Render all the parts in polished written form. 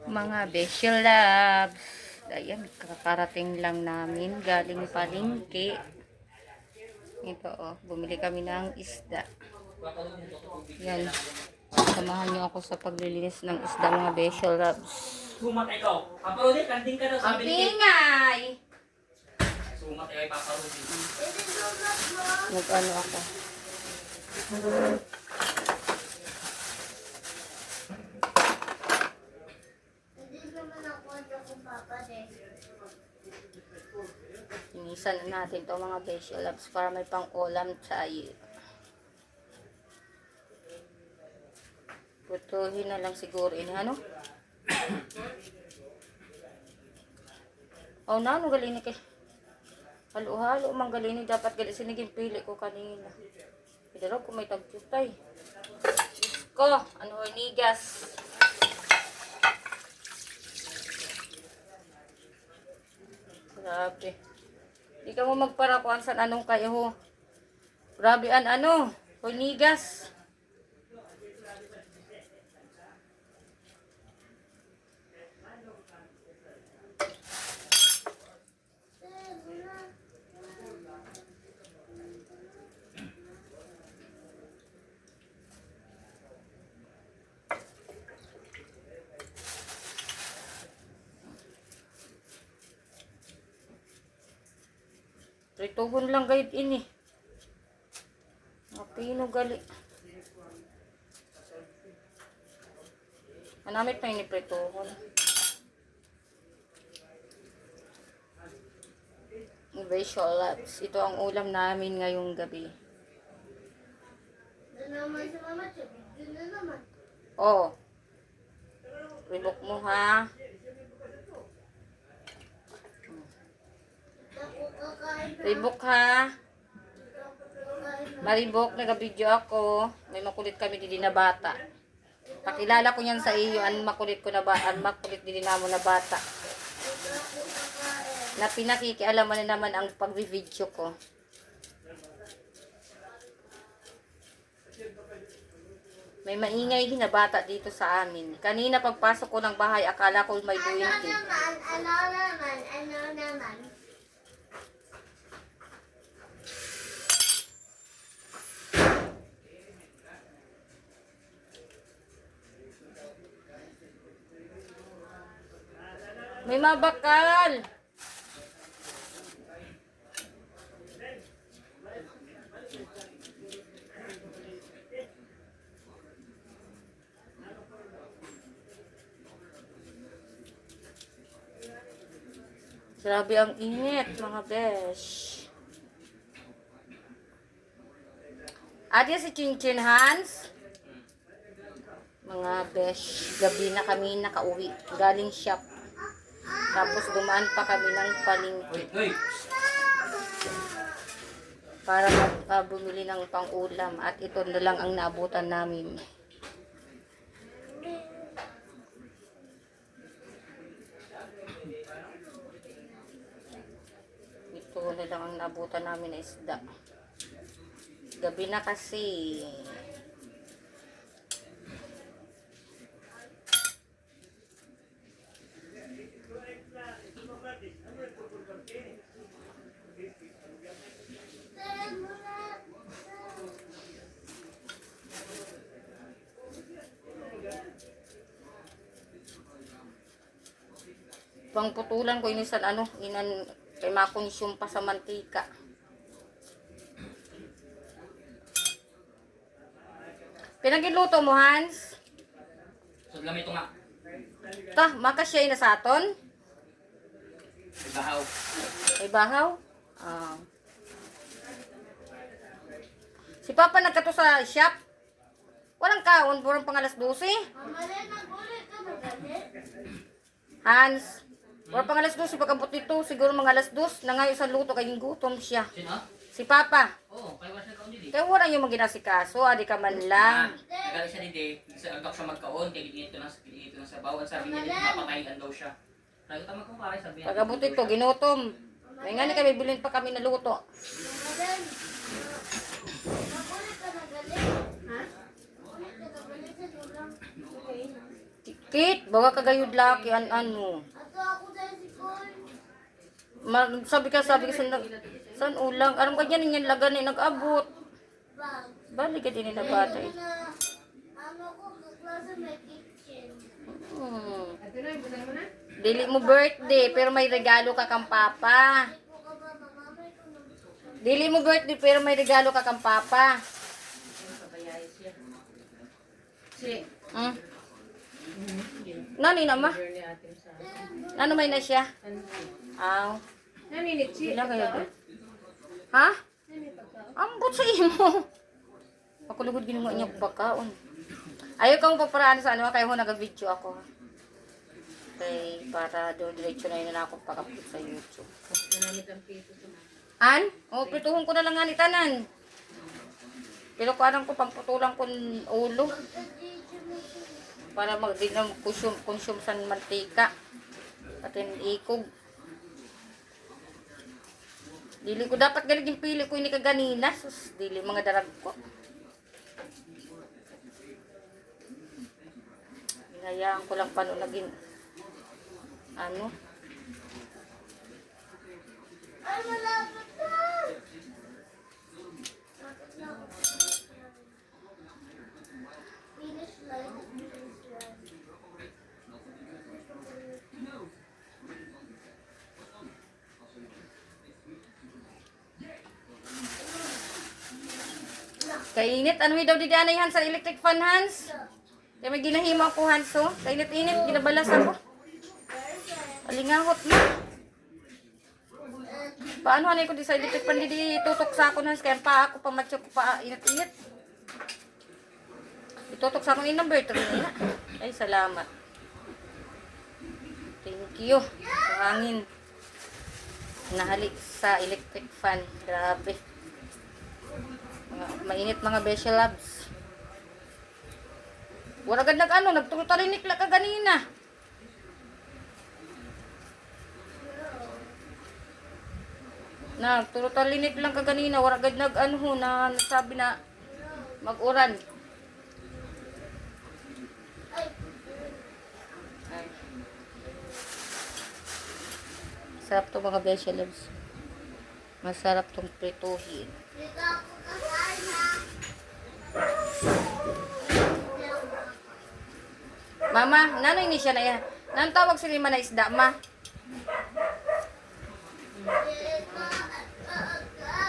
Mga Beshel Labs. Ayan, kakarating lang namin. Galing palengke. Ito bumili kami ng isda. Yan. Samahan niyo ako sa paglilinis ng isda mga Beshel Labs. Sumat ikaw. Paparodi, kanding ka daw sa Ang binigay. pingay! Sumat ikaw, paparodi. Nag-ano ako. Inisan na natin itong mga Beshel Labs para may pang-ulam tayo. Putuhin na lang siguro ini ano? Oh, na ano galini kay. Halo-halo mang galini dapat gali siniging pili ko kanina. Pero kung may tagtutay. Ko, ano nigas. Grabe. Di ka mo magparakuan sa anong kayo ho. Grabe ano, hunigas. Pritugon lang gayud ini. Mapino gali. Manamit na ini pritugon. Beshel Labs. Ito ang ulam namin ngayong gabi. Oh. Ribok mo ha. Ribok ha. Maribok, nag-video ako. May makulit kami dili na bata. Pakilala ko yan sa iyo. Ang makulit ko na ba? Ang makulit dili na mo na bata. Na pinakikialaman na naman ang pag-video ko. May maingay din na bata dito sa amin. Kanina pagpasok ko ng bahay, akala ko may duwende. Ano naman. May mabakal. Grabe ang init, mga besh. Ate si Chinchin Hans. Mga besh, gabi na kami nakauwi. Galing shop. Tapos dumaan pa kami ng palengke. Para bumili ng pang-ulam. At ito na lang ang naabutan namin. Ito na lang ang naabutan namin na isda. Gabi na kasi. Pangputulan ko inisan inan kay makonsume pa sa mantika. Pinagiluto mo, Hans? So, lamay ito nga. Makasya na sa aton? Ibahaw. Ay bahaw? Ah. Si Papa nagkato sa shop? Walang kaon, burang pang alas 12? Hans, burang pang alas 12, pagkabot nito, siguro mga alas 2, na ngayon sa luto, kaya gutom siya. Sino? Si Papa. Oo, kaya wala siya kaon dili. Kaya wala yung maginasikaso, adi ka man lang. Nagali siya dili. Sa agak siya magkaon, kaya ginito ng sabaw. Ang sabi niya, mapatayin daw siya. Nagtama ko pare, sabi niya. Pagkabot nito, ginutom. May nga ni kami, bilhin pa kami na luto. Kit, bawa ka gayud laki ano. Ato ako dahil si Paul. Sabi ka sa san ulang. Aram ka dyan yung lagan ni nag-abot. Bag. Balik ka din na batay. Ano ko, kaklase may kitchen. Dili mo birthday, pero may regalo ka kang papa. Ko ka ba, mamamay ko nung Dili mo birthday, pero may regalo ka kang papa. Hmm? Nani na ma? Ano may na siya? Aw. Bila kayo ba? Ha? Ambot sa imo. Ako lugod ginunga niya pagkaon. Ayaw kang paparaan sa ano, kaya ho nag-video ako. Okay, para do diretso na yun na ako pag-upload sa YouTube. An? O, pituhon ko na lang nga ni tanan. Pero kung anong ko, pangputulang ko ng ulo. Para di na consume sa mantika. At ikog. Dili ko dapat galing pili ko ini kaganina. Sus, dili mga darag ko. Hinayaan ko lang paano naging ano. Ay, malapit na! Finish line. Finish line. Kainit, ano daw di anay Hans sa electric fan Hans? Kaya may ginahima ko Hans oh. Kainit-init, ginabalas ako. Alingangot mo. Paano hanay ko di sa electric fan di tutok sa ako Hans? Kaya pa ako pamatyo ko pa init-init. Itutok sa akong number 3 na. Ay, salamat. Thank you. Sa hangin. Nahalik sa electric fan. Grabe. Mainit mga Besha Labs. Wala agad nag-ano, nagtutarinik lang ka ganina. Nagtutarinik lang ka ganina, wala agad nag-ano na nasabi na mag-uran. Ay. Sarap to mga Besha Labs. Masarap tong prituhin. Dito ako kakain ha. Mama, nanoy ni siya na yan. Nang tawag si Lima na isda, ma? Dito kakain. Kakain.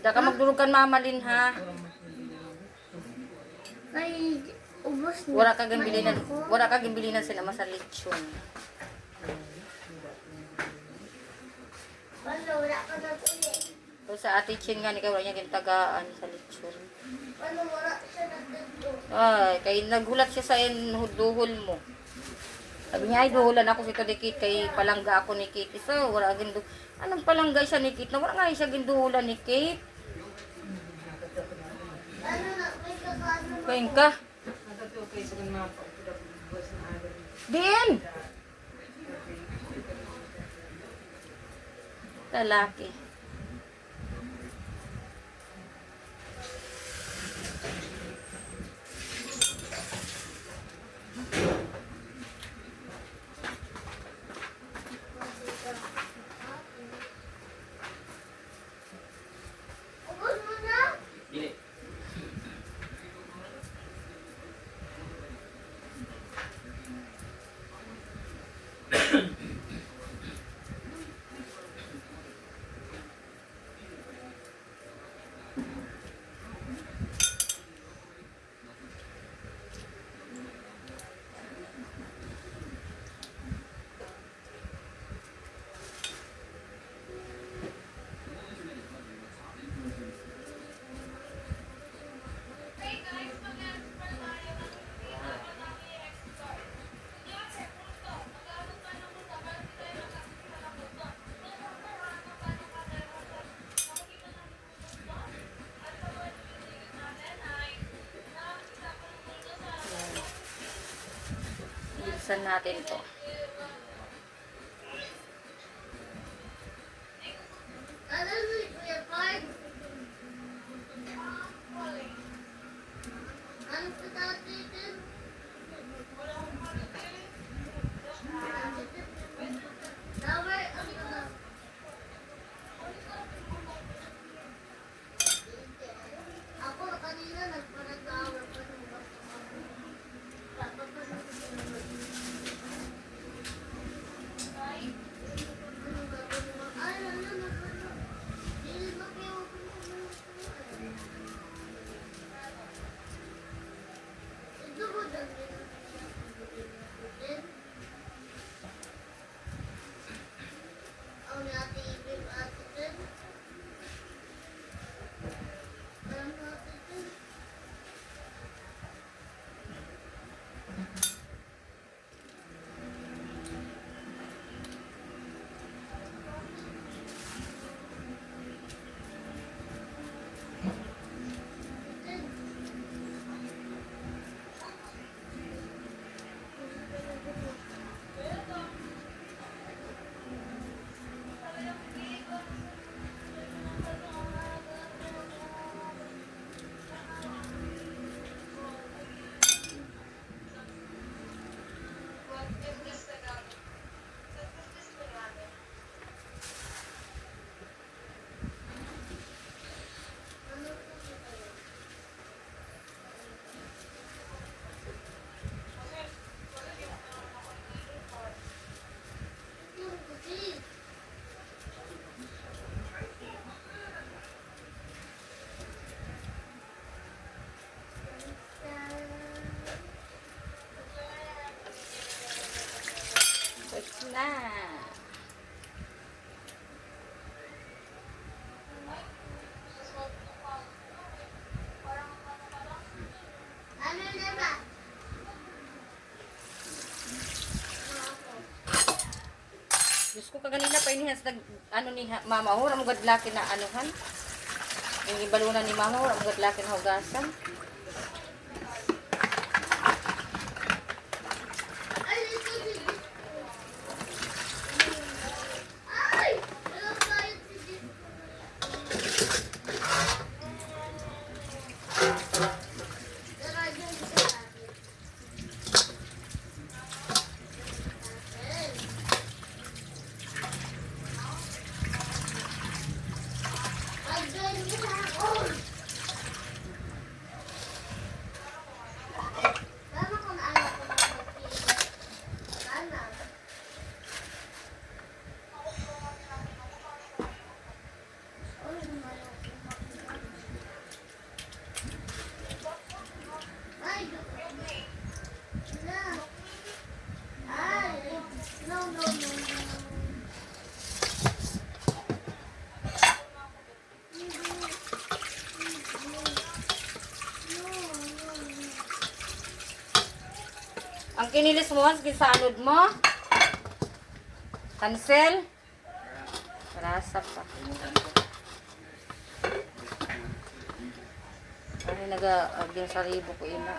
Da ka magdulugan mamalin ha. Ay, ubos na. Wala ka gimbilinan sila sa lechon. Wala, wala ka nag-uli. So sa ate Chin nga ni kay wala niya gintagaan sa lechon. Wala, wala siya nag-uli. Ay, kay nagulat siya sa duhol mo. Sabi niya, ay duhulan ako si Kit kay palangga ako ni Kate. So, wala gindu. Anong palangga siya ni Kate? Na wala nga siya ginduhulan ni Kate. Ano na, may kakano. Kain ka. Din! Lalaki. Ubos mo na? Dili. Hugasan natin to. Ano si Kuya Park? Ano pa dati din? Tower, ano ba? Ako kanina nagpa-tower pa nung basta ako. Wait na. Ano na ba? Diyos ko, kaganina pa inihas nag, ano ni mama ho, ramugad laki na anuhan. Yung ibalunan ni mama ho, ramugad laki na hugasan. Ay, ito si Ay! Ano ba yun si Tara dyan sa atin. Ay, dyan sa ako. Tama kung ano ko na mag-iingat. Sana. Uy, lumayo ko. Ay, na. Ay, no, no, no, no. Ang kinilis mo, sa anod mo? Cancel? Rasa pa. Ano nag-agyan sa ribo ko ina.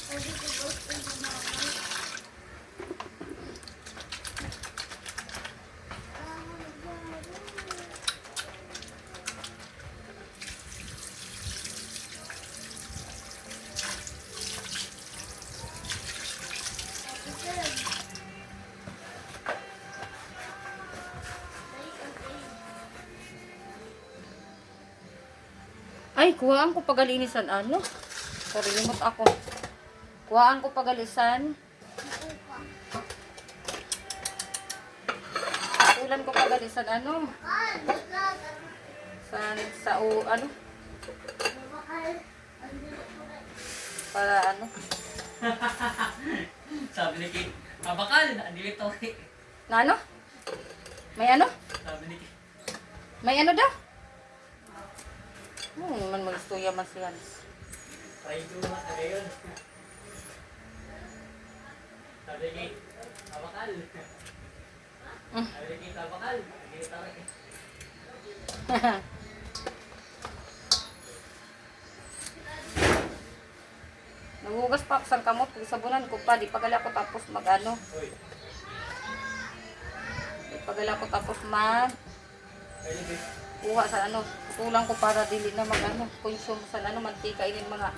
Sabi ko ba sa mama? Ay, kuhaan ko pagalinisan ano? Sorry, limot ako. Kuhaan ko pagalisan. Ulan ko pagalisan ano? Ano? Para ano? Sabi ni Kate, kabakal, andili to. Na ano? May ano? Sabi ni Kate. May ano daw? Man magstuya man siya. Try to na sa gayon. Sabi ni Kate, kabakal. Sabi ni Kate, kabakal, andili to. Nagugas pa ako sa kamot. Sabunan ko pa. Di pagali ako tapos mag-ano. Uy, Di pagali ako tapos mag kayo din. kuha sa ano. Tulang ko para dili na mag-ano. Consume sa ano. Mantika inin mga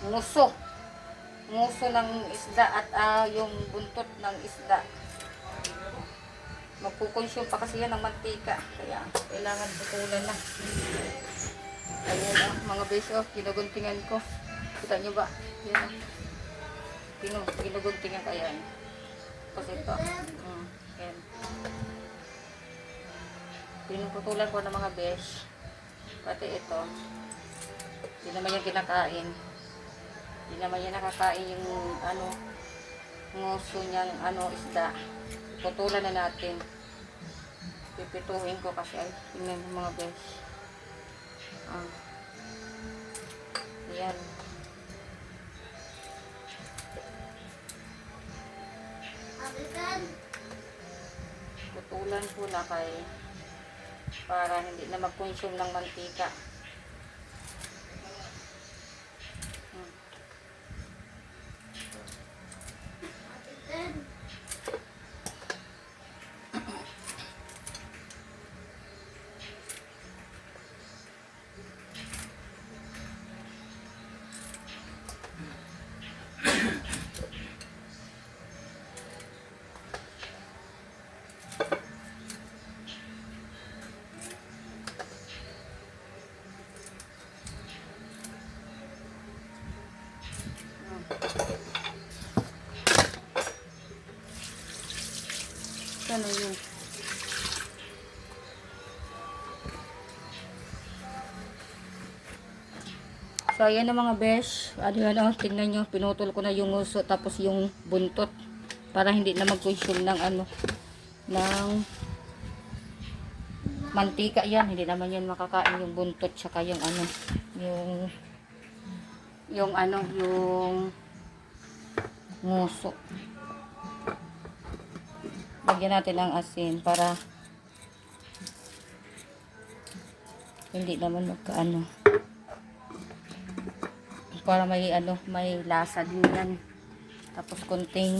nguso. Nguso ng isda at yung buntot ng isda. Magkukonsume pa kasi yan ng mantika. Kaya kailangan putulan na. Ayun mga beso. Ginuguntingan ko. Kita nyo ba? Yan. Ginuguntingan kaya yan. Tapos ito. Yan. Pinuputulan ko ng mga besh. Pati ito. Hindi naman yan kinakain. Hindi naman yan nakakain yung ano, nguso niyang ano, isda. Putulan na natin. Pipituhin ko kasi ay tingnan yung mga besh. Yan. Putulan ko na kay para hindi na mag-consume ng mantika. Ano yun? So, ayan na mga besh. Ano, tingnan nyo. Pinutol ko na yung uso tapos yung buntot. Para hindi na mag-consume ng ano, ng mantika yan. Hindi naman yan makakain yung buntot tsaka yung ano, yung nguso. Lagyan natin ng asin para hindi naman magkaano. Para may ano, may lasa din yan. Tapos konting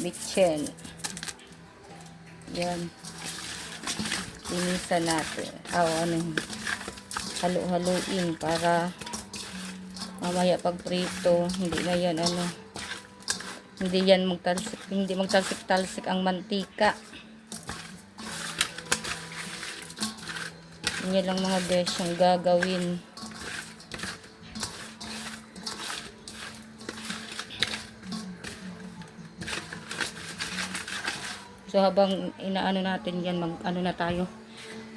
mitchen. Yan. Linisan natin. Halo-haluin para mamaya pag prito, hindi na yan ano. Hindi yan magtalsik-talsik ang mantika. Yan lang mga besh ang gagawin. So habang inaano natin yan, mag-ano na tayo.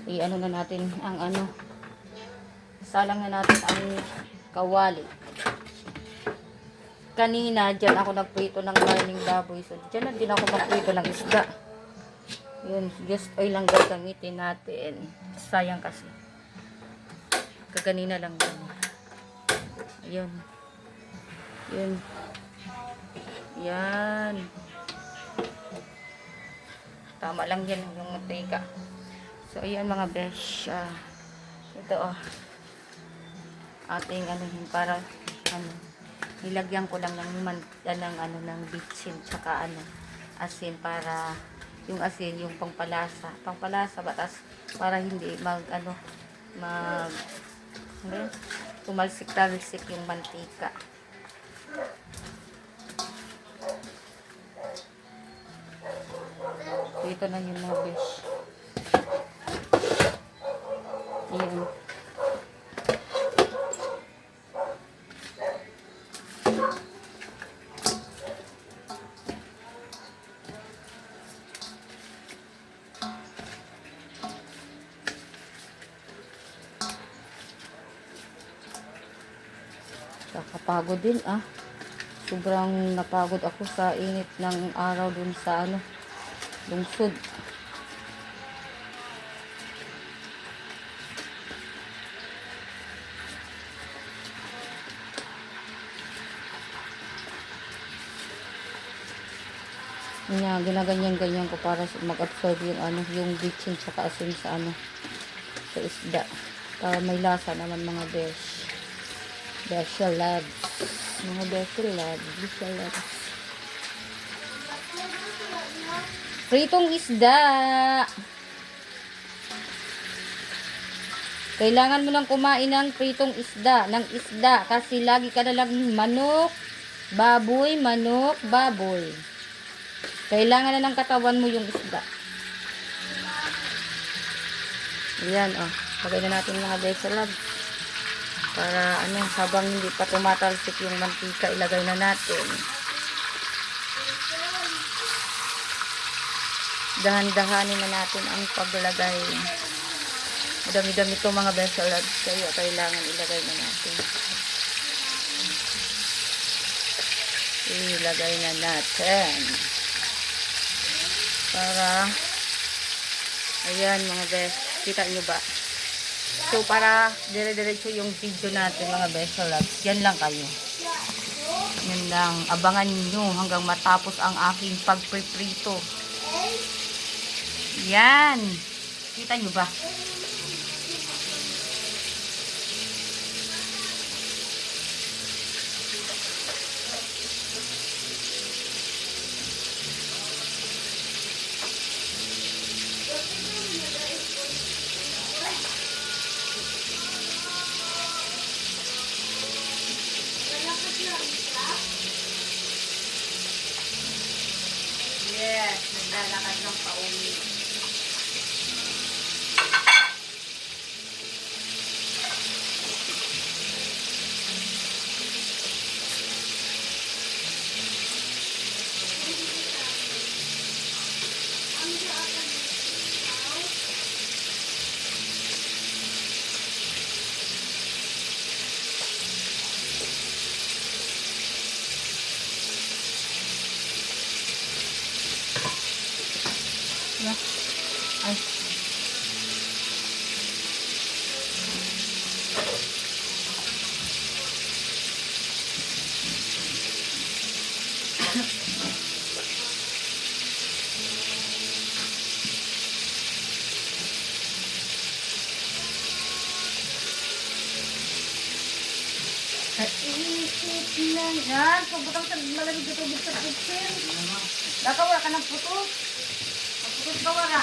I-ano na natin ang ano. Salang na natin ang kawali. Kanina, dyan ako nagprito ng marning baboy. So, dyan na din ako magprito ng isda. Yun, just oil lang gagamitin natin. Sayang kasi. Kaganina lang din. Ayun. Yun. Yan. Tama lang yan yung mantika. So, ayan mga besh. Ito ating ano, para ano, Nilagyan ko lang ng bitchin tsaka asin para yung asin yung pangpalasa batas para hindi mag ano yun? Tumalsik-talsik yung mantika. So, ito na yung mga besh. Ayan. Nakapagod din sobrang napagod ako sa init ng araw dun sa lungsod. Ginaganyan-ganyan ko para mag-absorb yung bitchin tsaka asin sa sa isda. Para may lasa naman mga besh. Beshel labs. Mga beshel labs. Pritong isda. Kailangan mo nang kumain ng pritong isda. Kasi lagi ka na lang manok, baboy. Kailangan na ng katawan mo yung isda. Ayan, lagay na natin mga beshel labs. Para habang hindi pa tumatalsik yung mantika, ilagay na natin. Dahan-dahanin na natin ang paglalagay. Madami-dami itong mga beshel labs, kaya kailangan ilagay na natin. Ilagay na natin. Para, ayan mga besh, kita nyo ba? So, para dire-diretso yung video natin mga beshel labs, yan lang kayo. Yan lang. Abangan nyo hanggang matapos ang aking pagpriprito. Yan. Kita nyo ba? Yes, naglalakad ng pauwi. Ay. Kaisip lang yan. Pabutang sa malamig na tubig sa kitchen. Nakawala ka ng putos. Putos ka wala.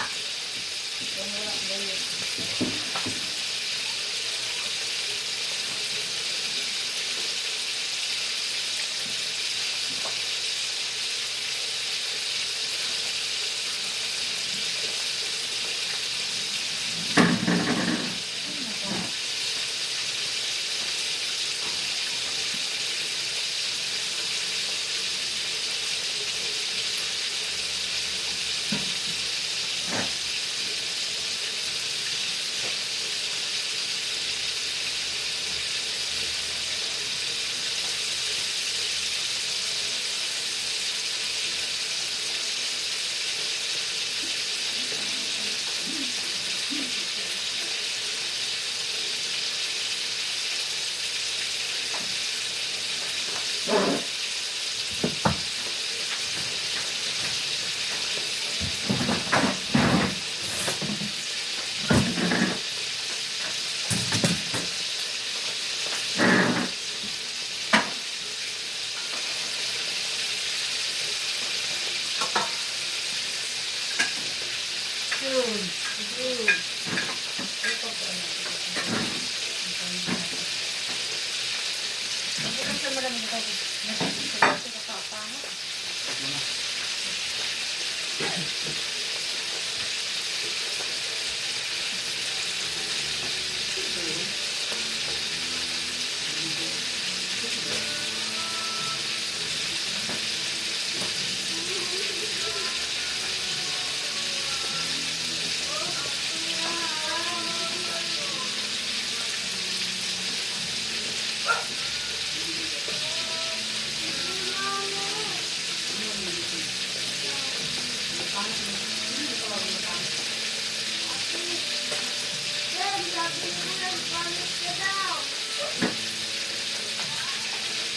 Yan, sabi ko nagpalit ka daw.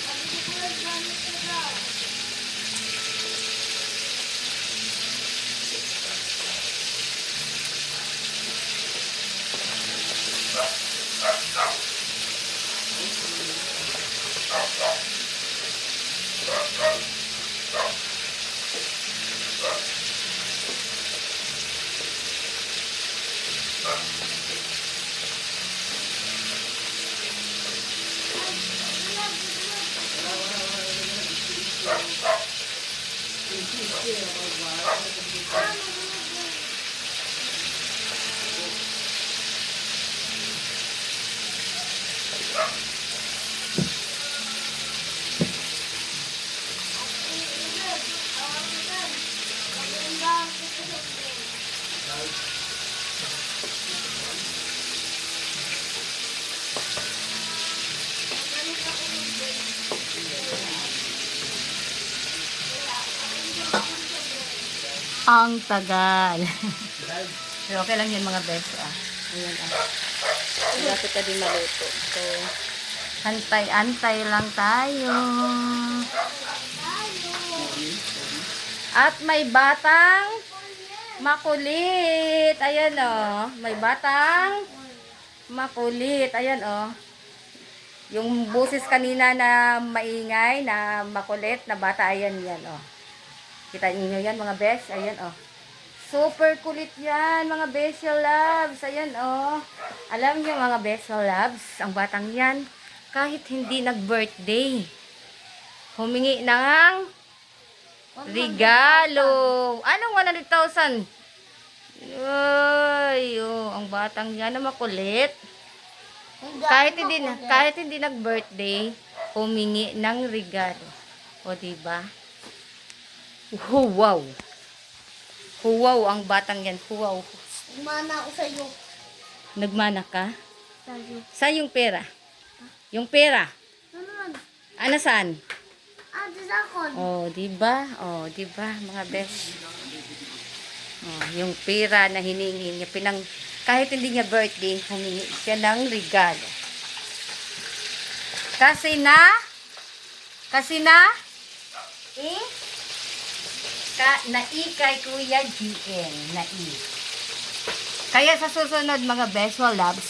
Sabi ko nagpalit ka daw. Ang tagal. Pero okay lang yun mga best. Ayan Malapit na din maluto. So, antay-antay lang tayo. At may batang makulit. Ayan may batang makulit. Ayan Yung boses kanina na maingay, na makulit, na bata, ayan yan Kita niyo yan mga best. Ayan Super kulit yan mga best loves. Ayan Alam niyo mga best loves, ang batang yan, kahit hindi nag-birthday, humingi ng regalo. Anong 100,000? Ay, ang batang yan na makulit. Kahit hindi nag-birthday, humingi ng regalo. O diba? Wow. Wow, ang batang yan. Wow. Umana ako sa'yo. Nagmana ka? Sa'yo. Saan yung pera? Yung pera? Ano? Ano saan? Disakon. Diba? Diba, mga best? Yung pera na hiningi niya, kahit hindi niya birthday, humingi siya ng regalo. Kasi kay Kuya GN, Kaya sa susunod mga best loves,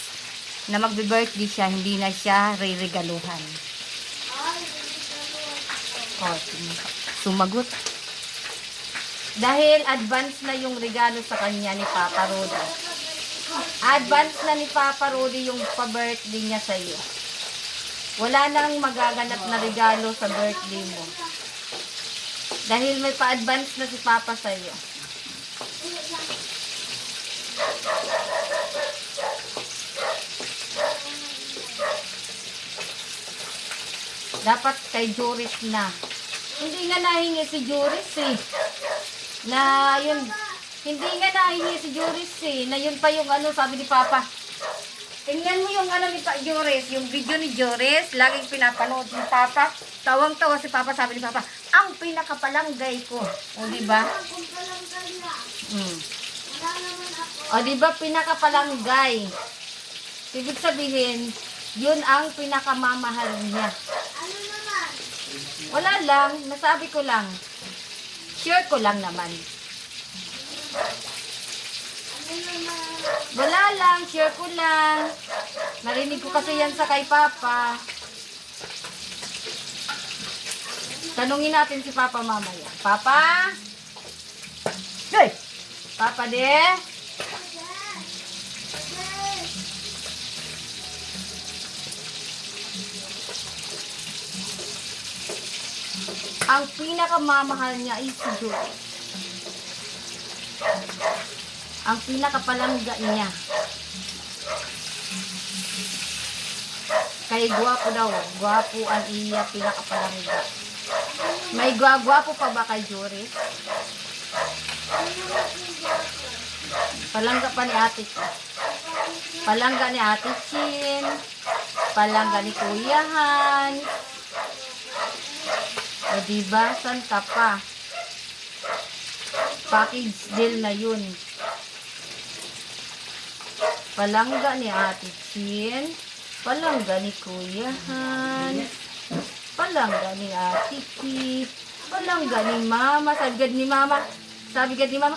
na magbe-birthday siya, hindi na siya re-regaluhan. Sumagot. Dahil advance na yung regalo sa kanya ni Papa Rudy. Advance na ni Papa Rudy yung pa-birthday niya sa iyo. Wala nang magaganap na regalo sa birthday mo. Dahil may pa-advance na si Papa sa iyo. Dapat kay Joris na. Hindi nga nahingi si Joris Na yun, hindi nga nahingi si Joris Na yun pa yung sabi ni Papa. Tingnan mo yung ni Joris, yung video ni Joris, laging pinapanood ni Papa. Tawang-tawa si Papa, sabi ni Papa, ang pinakapalanggay ko. O diba? O diba, pinakapalanggay. Ibig sabihin, yun ang pinakamamahal niya. Ano naman? Wala lang, nasabi ko lang. Share ko lang naman. Ano naman? Wala lang, share ko lang. Narinig ko kasi yan sa kay Papa. Tanungin natin si Papa mamaya. Papa? Hey! Papa de? Ang pinakamamahal niya ay si Joey. Ang pinakapalangga niya. Kay gwapo daw. Gwapo ang iya pinakapalangga. May gwapo pa ba kay Jory? Palangga pa ni ate ko. Palangga ni ate Chin. Palangga ni Kuya Han. O diba? San ka pa? Package deal na yun. Palangga ni ate Chin. Palangga ni Kuya Han. Palangga ni ate Kit. Palangga ni Mama. Sabi gad ni Mama,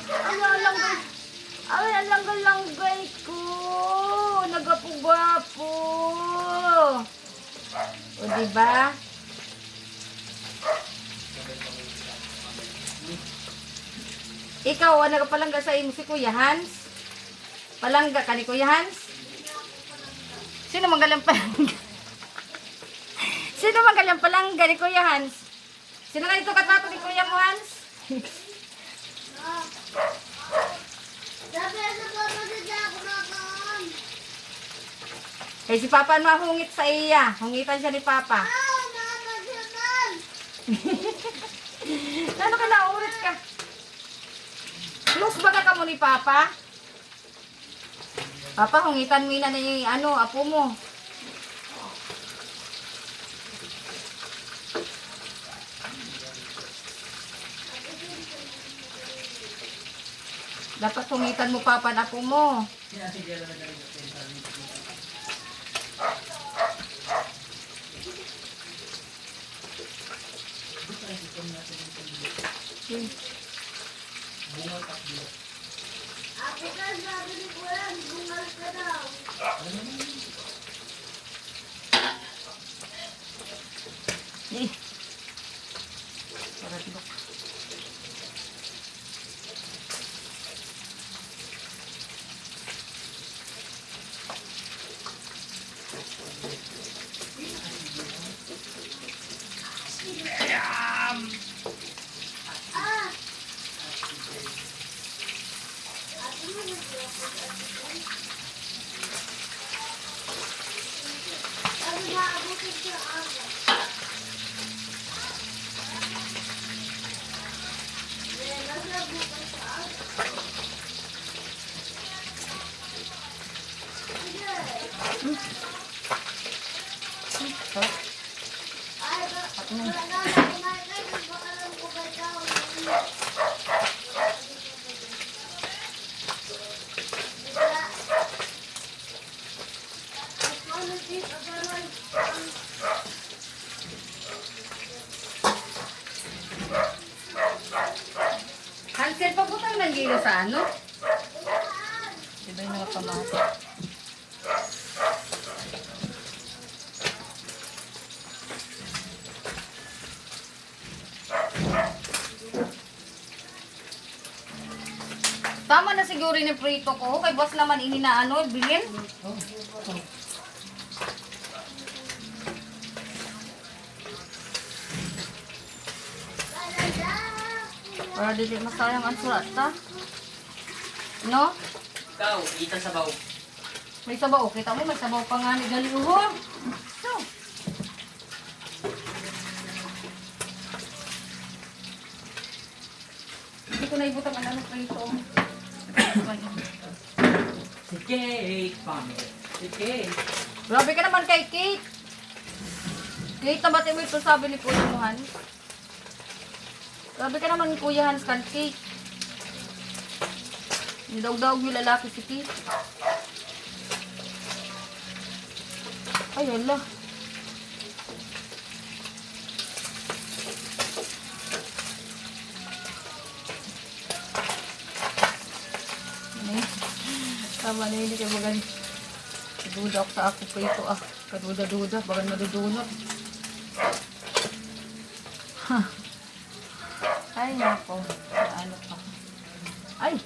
ay, alanggal-langgay ko. Nagapo-gwapo. O, diba? Ikaw, nagapalangga sa imo si Kuya Hans? Palangga ka ni Kuya Hans? Sino magalang palangga? Sino magalang palangga ni Kuya Hans? Sino nga ito katapos ni Kuya mo, Hans? Sabi sa papa na ako nakaon. Kaya si Papa mahungit sa iya. Hungitan siya ni Papa. Nakapagsunan. Ano ka naurit ka? Close ba ka mo ni Papa? Papa, hungitan mo na yung apo mo. Dapat hungitan mo Papa na apo mo. Ako ka sabi ni Kuya, bungal ka daw. Eh. Sarap ba? Ah! Ate mo nag-iwapos ate ko. Sabi na, abutin siya ako. Nasa bukas sa ako. Sige. Sarap. Ay, wala na ako kumain kayo. Baka lang ko ba daw. Hansel, pagutang ng gila sa ano? Diba yung nakapamata? Tama na siguro ni prito ko. Kay boss naman ihinaano, bilhin. Para dili masayang ang surat ta. No? Ikaw, kita sa baw. May sabaw. Kita mo, may sabaw pa nga ni Galiuhor. So. Hindi ko na ibutang ang ano prito. Si Kate, family. Si Kate. Grabe ka naman kay Kate. Kate, nabatin mo ito sabi ni Kuya Mohan. Grabe ka naman Kuya Hans kan Kate. Nidawag-dawag yung lalaki si Kate. Ay, hala. Tama na yun, kaya bagan kaduda ako sa ako ko ito kaduda-duda, bagan madudunot. Ay, nako, ano pa. Ay!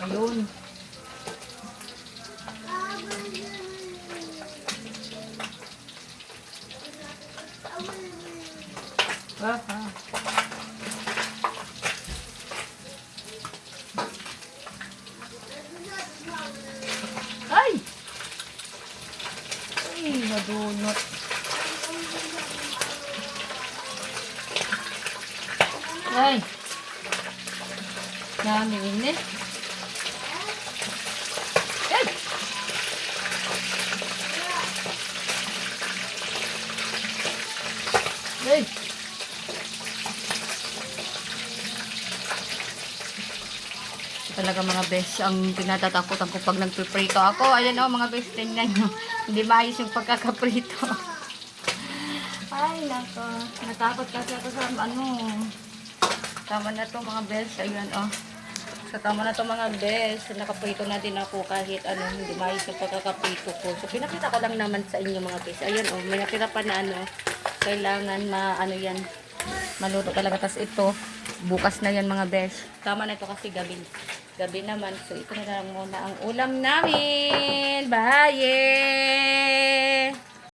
Ayun. Aha. Ay! Ay, madunot. Ay! Dami init. Ay! Ay! Talaga mga best, ang tinatatakutan ko pag nagpiprito ako. Ayan o mga best, tingnan nyo. Hindi maayos yung pagkakaprito. Ay, nako. Natakot kasi ako sa ano. Tama na to mga best. Ayan o. So, tama na to mga best. Nakaprito na din ako kahit ano, hindi maayos yung pagkakaprito ko. So, pinakita ko lang naman sa inyo mga best. Ayan o, may nakita pa na ano. Kailangan ano yan. Maluto talaga. Tapos ito, bukas na yan mga best. Tama na ito kasi gabi naman. So, ito na lang muna ang ulam namin. Bye!